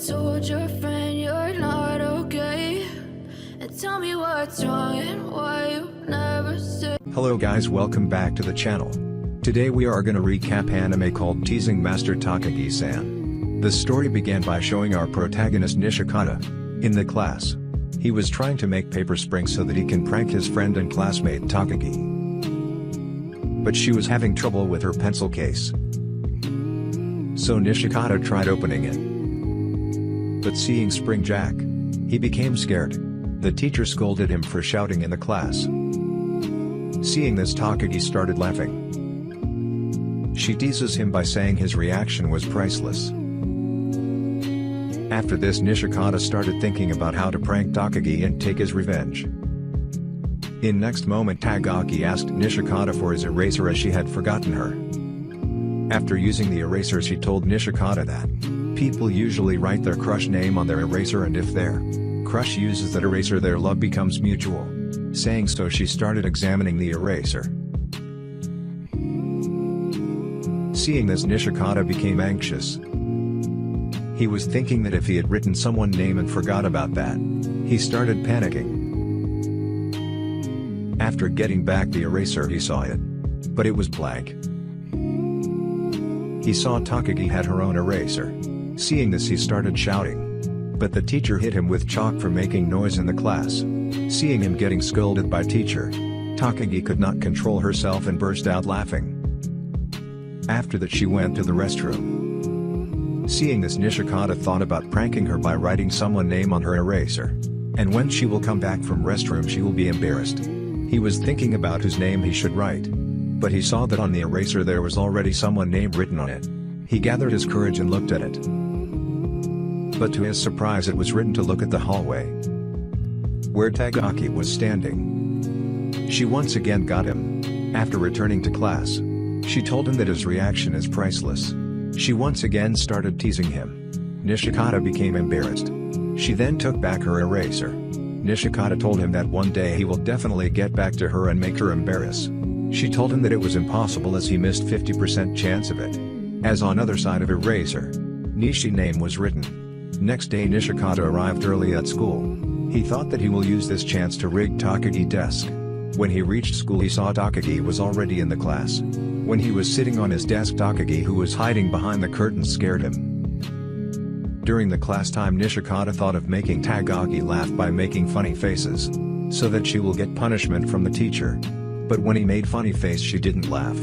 told your friend you're not okay? And tell me what's wrong and why you never say. Hello guys, welcome back to the channel. Today we are gonna recap anime called Teasing Master Takagi-san. The story began by showing our protagonist Nishikata in the class. He was trying to make paper springs so that he can prank his friend and classmate Takagi. But she was having trouble with her pencil case. So Nishikata tried opening it. But seeing Spring Jack, he became scared. The teacher scolded him for shouting in the class. Seeing this, Takagi started laughing. She teases him by saying his reaction was priceless. After this, Nishikata started thinking about how to prank Takagi and take his revenge. In next moment, Takagi asked Nishikata for his eraser as she had forgotten her. After using the eraser, she told Nishikata that people usually write their crush name on their eraser, and if their crush uses that eraser, their love becomes mutual. Saying so, she started examining the eraser. Seeing this, Nishikata became anxious. He was thinking that if he had written someone's name and forgot about that, he started panicking. After getting back the eraser, he saw it, but it was blank. He saw Takagi had her own eraser. Seeing this, he started shouting. But the teacher hit him with chalk for making noise in the class. Seeing him getting scolded by teacher, Takagi could not control herself and burst out laughing. After that, she went to the restroom. Seeing this, Nishikata thought about pranking her by writing someone's name on her eraser. And when she will come back from restroom, she will be embarrassed. He was thinking about whose name he should write. But he saw that on the eraser there was already someone's name written on it. He gathered his courage and looked at it. But to his surprise, it was written to look at the hallway where Takagi was standing. She once again got him. After returning to class, she told him that his reaction is priceless. She once again started teasing him. Nishikata became embarrassed. She then took back her eraser. Nishikata told him that one day he will definitely get back to her and make her embarrass. She told him that it was impossible as he missed 50% chance of it. As on other side of eraser, Nishi name was written. Next day, Nishikata arrived early at school. He thought that he will use this chance to rig Takagi desk. When he reached school, he saw Takagi was already in the class. When he was sitting on his desk, Takagi, who was hiding behind the curtains, scared him. During the class time, Nishikata thought of making Takagi laugh by making funny faces, so that she will get punishment from the teacher. But when he made funny face, she didn't laugh.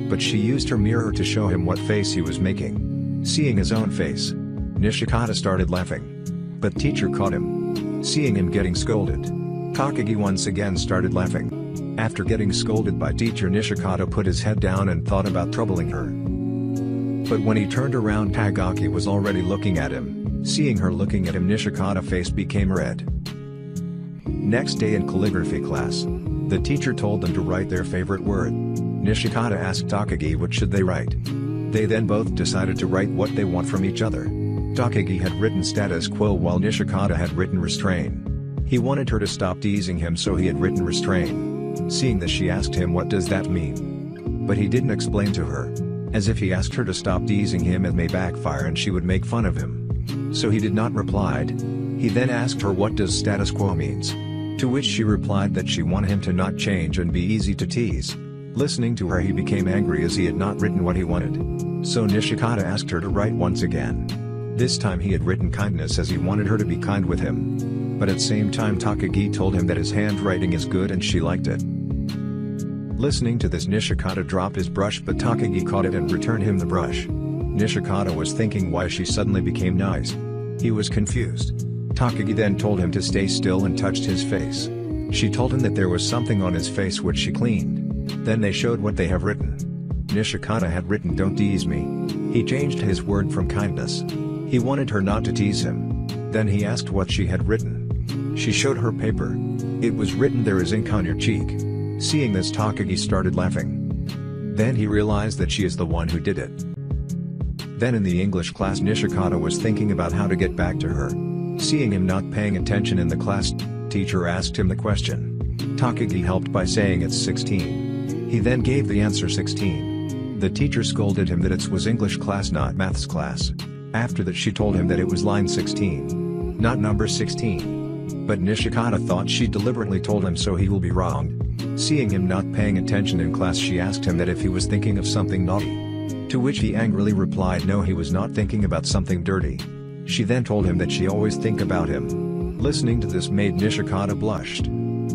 But she used her mirror to show him what face he was making. Seeing his own face, Nishikata started laughing. But teacher caught him. Seeing him getting scolded, Takagi once again started laughing. After getting scolded by teacher, Nishikata put his head down and thought about troubling her. But when he turned around, Takagi was already looking at him. Seeing her looking at him, Nishikata's face became red. Next day in calligraphy class, the teacher told them to write their favorite word. Nishikata asked Takagi what should they write. They then both decided to write what they want from each other. Takagi had written status quo while Nishikata had written restrain. He wanted her to stop teasing him, so he had written restrain. Seeing this, she asked him what does that mean. But he didn't explain to her. As if he asked her to stop teasing him, it may backfire and she would make fun of him. So he did not reply. He then asked her what does status quo means. To which she replied that she wanted him to not change and be easy to tease. Listening to her, he became angry as he had not written what he wanted. So Nishikata asked her to write once again. This time he had written kindness as he wanted her to be kind with him. But at the same time, Takagi told him that his handwriting is good and she liked it. Listening to this, Nishikata dropped his brush, but Takagi caught it and returned him the brush. Nishikata was thinking why she suddenly became nice. He was confused. Takagi then told him to stay still and touched his face. She told him that there was something on his face which she cleaned. Then they showed what they have written. Nishikata had written "Don't tease me." He changed his word from kindness. He wanted her not to tease him. Then he asked what she had written. She showed her paper. It was written "There is ink on your cheek." Seeing this, Takagi started laughing. Then he realized that she is the one who did it. Then in the English class, Nishikata was thinking about how to get back to her. Seeing him not paying attention in the class, teacher asked him the question. Takagi helped by saying it's 16. He then gave the answer 16. The teacher scolded him that it was English class, not maths class. After that she told him that it was line 16. Not number 16. But Nishikata thought she deliberately told him so he will be wrong. Seeing him not paying attention in class, she asked him that if he was thinking of something naughty. To which he angrily replied no, he was not thinking about something dirty. She then told him that she always think about him. Listening to this made Nishikata blushed.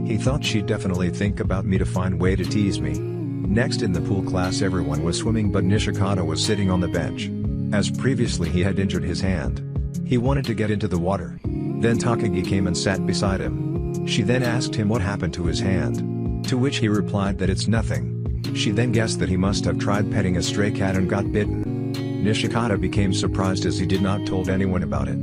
He thought she'd definitely think about me to find way to tease me. Next in the pool class everyone was swimming, but Nishikata was sitting on the bench. As previously he had injured his hand. He wanted to get into the water. Then Takagi came and sat beside him. She then asked him what happened to his hand. To which he replied that it's nothing. She then guessed that he must have tried petting a stray cat and got bitten. Nishikata became surprised as he did not told anyone about it.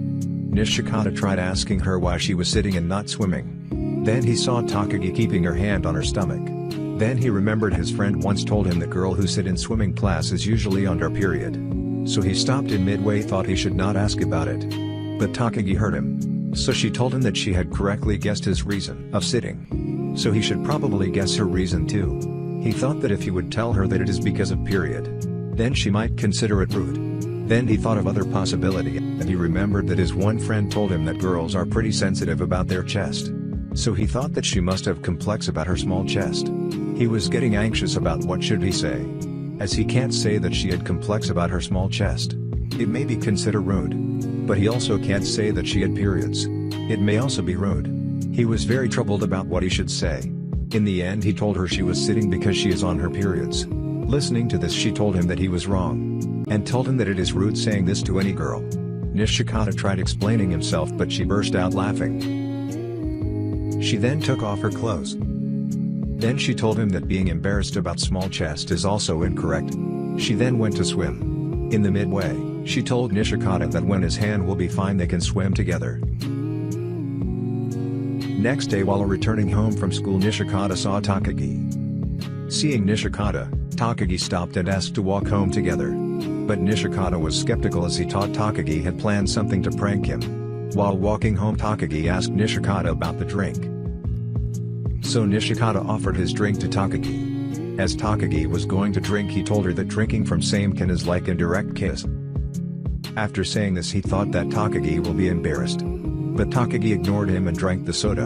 Nishikata tried asking her why she was sitting and not swimming. Then he saw Takagi keeping her hand on her stomach. Then he remembered his friend once told him the girl who sit in swimming class is usually on her period. So he stopped in midway, thought he should not ask about it. But Takagi heard him. So she told him that she had correctly guessed his reason of sitting. So he should probably guess her reason too. He thought that if he would tell her that it is because of period, then she might consider it rude. Then he thought of other possibility, and he remembered that his one friend told him that girls are pretty sensitive about their chest. So he thought that she must have complex about her small chest. He was getting anxious about what should he say. As he can't say that she had complex about her small chest. It may be considered rude. But he also can't say that she had periods. It may also be rude. He was very troubled about what he should say. In the end he told her she was sitting because she is on her periods. Listening to this she told him that he was wrong. And told him that it is rude saying this to any girl. Nishikata tried explaining himself but she burst out laughing. She then took off her clothes. Then she told him that being embarrassed about small chest is also incorrect. She then went to swim. In the midway, she told Nishikata that when his hand will be fine they can swim together. Next day while returning home from school Nishikata saw Takagi. Seeing Nishikata, Takagi stopped and asked to walk home together. But Nishikata was skeptical as he thought Takagi had planned something to prank him. While walking home Takagi asked Nishikata about the drink. So Nishikata offered his drink to Takagi. As Takagi was going to drink he told her that drinking from same can is like a direct kiss. After saying this he thought that Takagi will be embarrassed. But Takagi ignored him and drank the soda.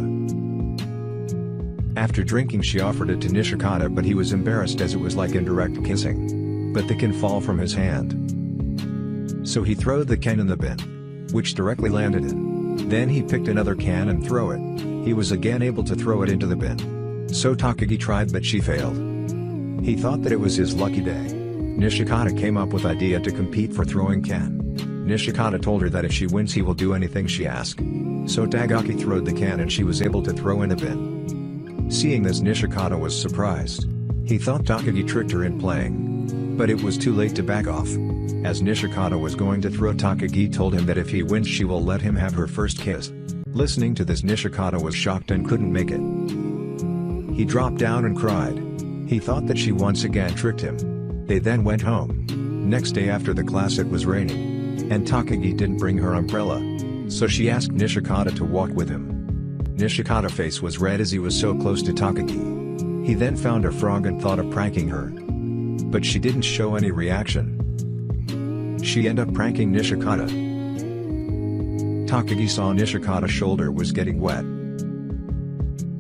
After drinking she offered it to Nishikata but he was embarrassed as it was like indirect kissing. But the can fall from his hand. So he threw the can in the bin. Which directly landed in. Then he picked another can and threw it. He was again able to throw it into the bin. So Takagi tried but she failed. He thought that it was his lucky day. Nishikata came up with idea to compete for throwing can. Nishikata told her that if she wins he will do anything she asks. So Takagi threw the can and she was able to throw in a bin. Seeing this Nishikata was surprised. He thought Takagi tricked her in playing. But it was too late to back off. As Nishikata was going to throw Takagi told him that if he wins she will let him have her first kiss. Listening to this Nishikata was shocked and couldn't make it. He dropped down and cried. He thought that she once again tricked him. They then went home. Next day after the class it was raining. And Takagi didn't bring her umbrella. So she asked Nishikata to walk with him. Nishikata's face was red as he was so close to Takagi. He then found a frog and thought of pranking her. But she didn't show any reaction. She ended up pranking Nishikata. Takagi saw Nishikata's shoulder was getting wet.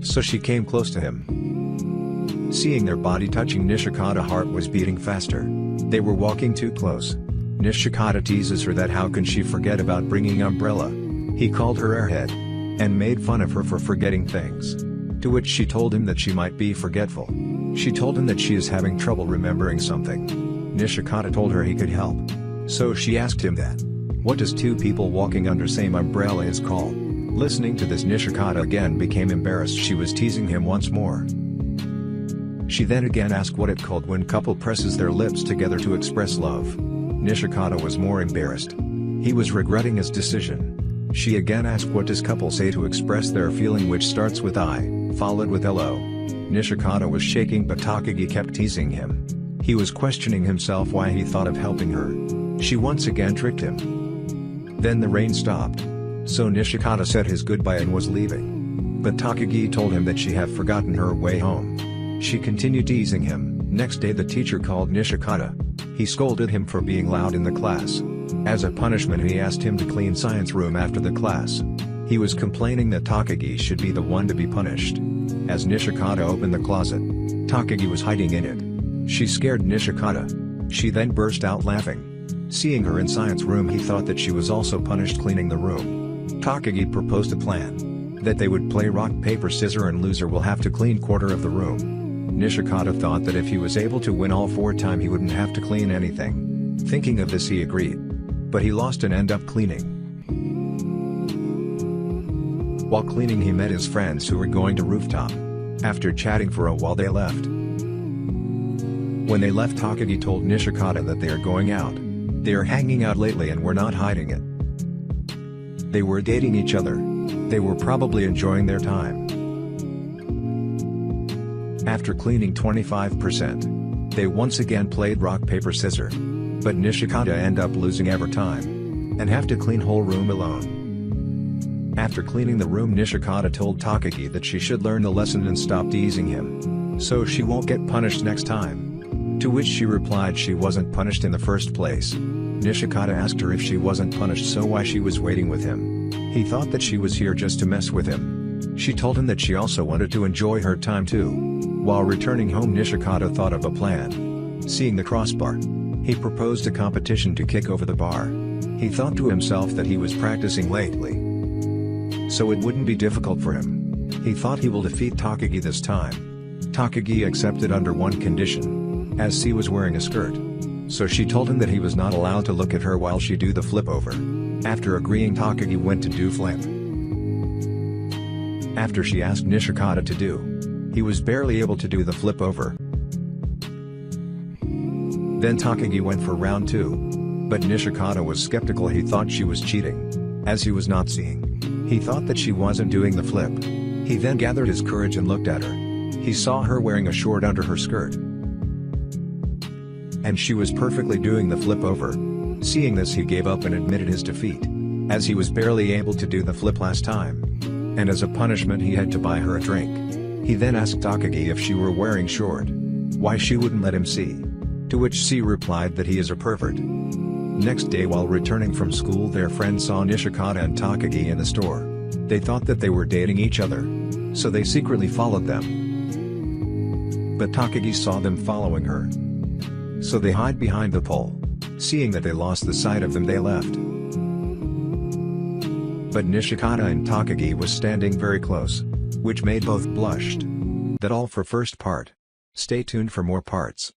So she came close to him. Seeing their body touching Nishikata's heart was beating faster. They were walking too close. Nishikata teases her that how can she forget about bringing umbrella. He called her airhead. And made fun of her for forgetting things. To which she told him that she might be forgetful. She told him that she is having trouble remembering something. Nishikata told her he could help. So she asked him that. What does two people walking under same umbrella is called? Listening to this Nishikata again became embarrassed. She was teasing him once more. She then again asked what it called when couple presses their lips together to express love. Nishikata was more embarrassed. He was regretting his decision. She again asked what does couple say to express their feeling which starts with I, followed with LO. Nishikata was shaking but Takagi kept teasing him. He was questioning himself why he thought of helping her. She once again tricked him. Then the rain stopped. So Nishikata said his goodbye and was leaving. But Takagi told him that she had forgotten her way home. She continued teasing him. Next day the teacher called Nishikata. He scolded him for being loud in the class. As a punishment he asked him to clean science room after the class. He was complaining that Takagi should be the one to be punished. As Nishikata opened the closet, Takagi was hiding in it. She scared Nishikata. She then burst out laughing. Seeing her in science room he thought that she was also punished cleaning the room. Takagi proposed a plan. That they would play rock paper scissors and loser will have to clean quarter of the room. Nishikata thought that if he was able to win all 4 times he wouldn't have to clean anything. Thinking of this he agreed. But he lost and ended up cleaning. While cleaning he met his friends who were going to rooftop. After chatting for a while they left. When they left Takagi told Nishikata that they are going out. They are hanging out lately and we're not hiding it. They were dating each other. They were probably enjoying their time. After cleaning 25%, they once again played rock paper scissors. But Nishikata ended up losing every time. And have to clean whole room alone. After cleaning the room Nishikata told Takagi that she should learn the lesson and stop teasing him. So she won't get punished next time. To which she replied she wasn't punished in the first place. Nishikata asked her if she wasn't punished so why she was waiting with him. He thought that she was here just to mess with him. She told him that she also wanted to enjoy her time too. While returning home Nishikata thought of a plan. Seeing the crossbar, he proposed a competition to kick over the bar. He thought to himself that he was practicing lately, so it wouldn't be difficult for him. He thought he will defeat Takagi this time. Takagi accepted under one condition, as she was wearing a skirt. So she told him that he was not allowed to look at her while she do the flip over. After agreeing Takagi went to do flip. After she asked Nishikata to do, he was barely able to do the flip over. Then Takagi went for round 2. But Nishikata was skeptical. He thought she was cheating, as he was not seeing. He thought that she wasn't doing the flip. He then gathered his courage and looked at her. He saw her wearing a short under her skirt. And she was perfectly doing the flip over. Seeing this he gave up and admitted his defeat, as he was barely able to do the flip last time. And as a punishment he had to buy her a drink. He then asked Takagi if she were wearing short, why she wouldn't let him see. To which she replied that he is a pervert. Next day while returning from school their friends saw Nishikata and Takagi in the store. They thought that they were dating each other. So they secretly followed them. But Takagi saw them following her. So they hid behind the pole. Seeing that they lost the sight of them they left. But Nishikata and Takagi was standing very close, which made both blushed. That all for first part. Stay tuned for more parts.